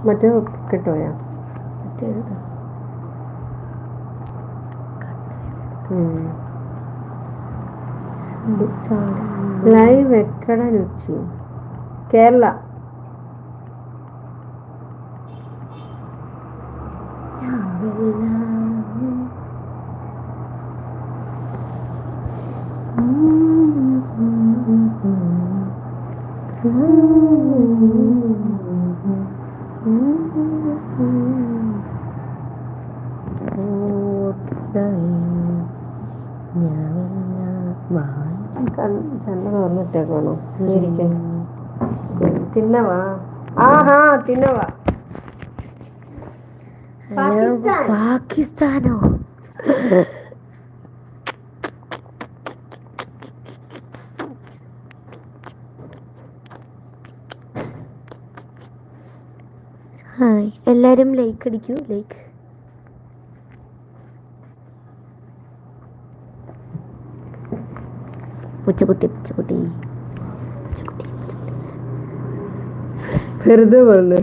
മറ്റേ കിട്ടുമോ? ലൈവ് വെക്കട രുചി കേരള. ചണ്ട തുറന്നിട്ടേക്കണോ? തിന്നവാ. ആഹാ തിന്നവാ. പാകിസ്ഥാനോ? ഹായ് എല്ലാരും ലൈക്ക് അടിക്കൂ. ലൈക്ക് പൂച്ചക്കുട്ടി വെറുതെ പറഞ്ഞു.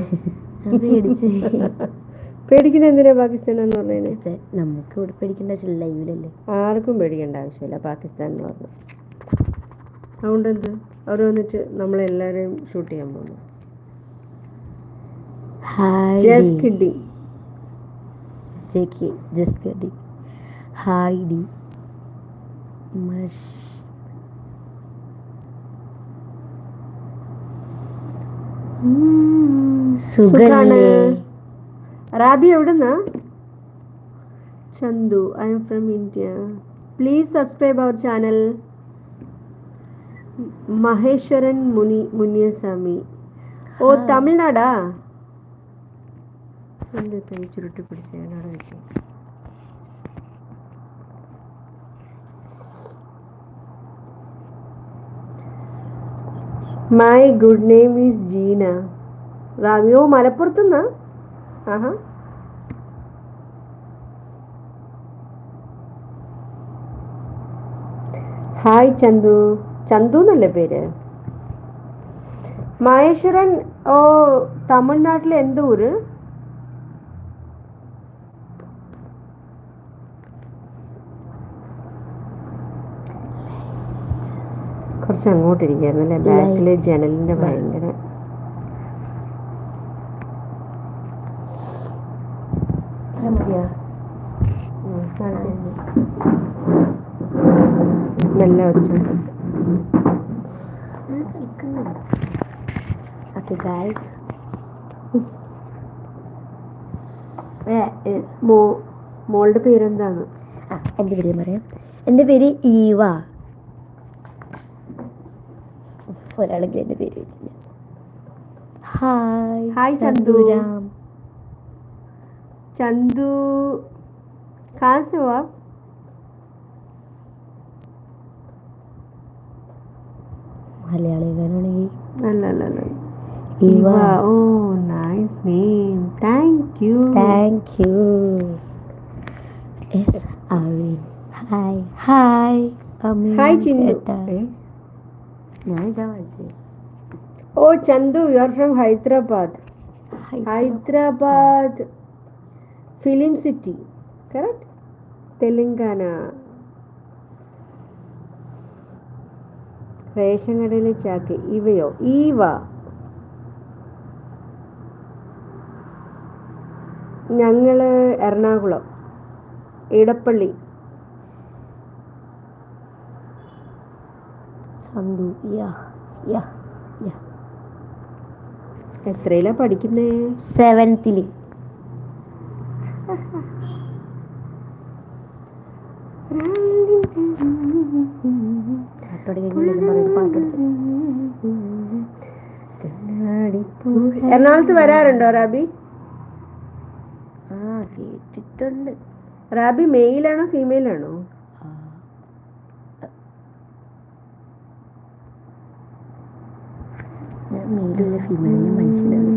പേടിക്കുന്ന എന്തിനാ പാകിസ്ഥാൻ എന്ന് പറഞ്ഞത്? നമുക്ക് ഇവിടെ പേടിക്കേണ്ട ആവശ്യമില്ല, ലൈവിലല്ലേ. ആർക്കും പേടിക്കേണ്ട ആവശ്യമില്ല പാകിസ്ഥാൻ എന്ന് പറഞ്ഞു. അതുകൊണ്ട് എന്ത് അവർ വന്നിട്ട് നമ്മളെല്ലാവരെയും ഷൂട്ട് ചെയ്യാൻ പോകുന്നു. Just kidding. ഹായ് ഡി സുഖാണ്. റാബി എവിടുന്നാ? Chandu, I am from India. Please subscribe our channel. Maheswaran Muniyaswamy. ഓ തമിഴ്നാടാ? എന്താ കൈ ചുരുട്ടി പിടിച്ചാണ് വെച്ചു. My good name is Jeena. റാമിയോ മലപ്പുറത്തുനിന്നാ? ആഹാ. ഹായ് ചന്തു. ചന്തു എന്നല്ലേ പേര്? മഹേശ്വരൻ. ഓ തമിഴ്നാട്ടിലെ എന്ത് ഊര്? കുറച്ച് അങ്ങോട്ടിരിക്കുകയായിരുന്നു അല്ലേ? ബാക്കിലെ ജനലിന്റെ ഭയങ്കര നല്ല വെച്ചു. മോളുടെ പേരെന്താണ്? എൻ്റെ പേര് പറയാം. എൻ്റെ പേര് ഈവ. ഒരാളെങ്കിലും എൻ്റെ പേര് വെച്ചില്ല. ഹായ് ചന്തു. ചന്തു കാസുവാ? മലയാളികാരാണെങ്കിൽ അല്ല. Eva. Oh nice name. Thank you. Hi Chinnu. Oh Chandu, you are from Hyderabad. Film city, correct? Telangana. Ration കടയിലെ ചാക്ക്. ഇവയോ? ഈവ. ഞങ്ങള് എറണാകുളം ഇടപ്പള്ളി. ചന്തു. എത്രയിലാ പഠിക്കുന്നേ? 7th. എറണാകുളത്ത് വരാറുണ്ടോ റാബി? കേട്ടിട്ടുണ്ട്. റാബി മെയിലാണോ ഫീമെയിലാണോ? ഞാൻ മെയിലുള്ള ഫീമെയിലിനെ മനസ്സിലാണ്.